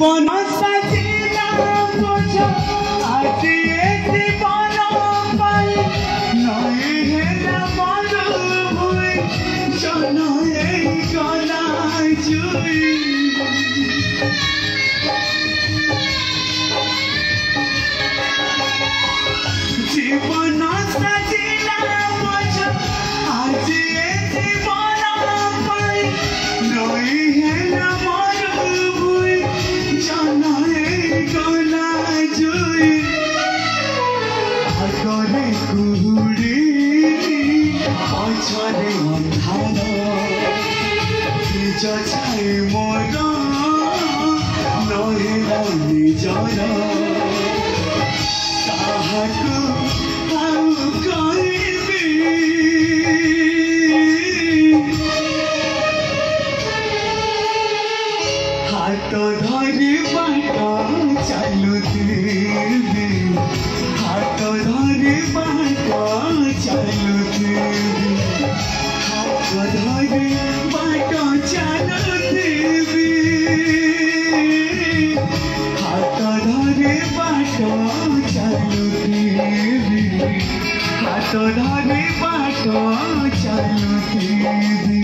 জীবন সাজিলা বোঝ আজ এ জীবন পাই নয় হেলা মন ভুই জনয়ে গলা জুই জীবন সাজিলা বোঝ আজ এ জীবন পাই নয় হেলা মন ভুই জনয়ে গলা জুই আগরে কুহুড়ি পছরে অন্ধার নিজ ছাই মোর নহিলা নিজর কাহাকু ଆଉ କହିବି ହାତ ଧରି ବାଟ ଚାଲୁଥିବି ହାତ ଧରି ବାଟ ଚାଲୁଥିବି ହାତ ଧରି ବାଟ ଚାଲୁଥିବି ହାତ ଧରି ବାଟ ଚାଲୁଥିବି ହାତ ଧରି ବାଟ ଚାଲୁଥିବି।